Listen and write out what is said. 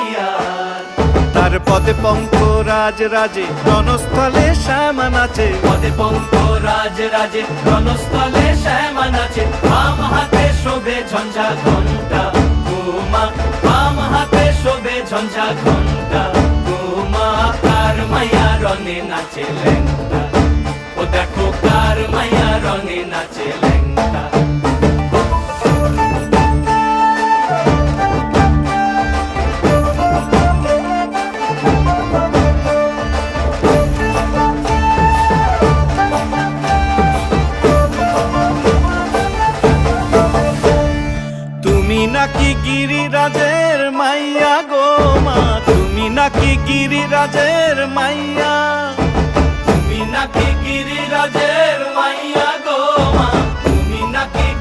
মাইয়ার। তার পদে পঙ্ক রাজ রাজে রণস্থলে শ্যামা নাচে, পদে পঙ্ক রাজ রাজে রণস্থলে শ্যামা নাচে। বাম হাতে শোভে ঝঞ্ঝা ঘণ্টা উমা, বাম হাতে শোভে ঝঞ্ঝা ঘণ্টা উমা। কার মাইয়া রণে নাচে ল্যাংটা, ও দেখো কার মাইয়া রণে নাচে ল্যাংটা। তুমি নাকি গিরিরাজের মাইয়া গো মা, তুমি নাকি গিরিরাজের মাইয়া, তুমি নাকি গিরিরাজের মাইয়া গো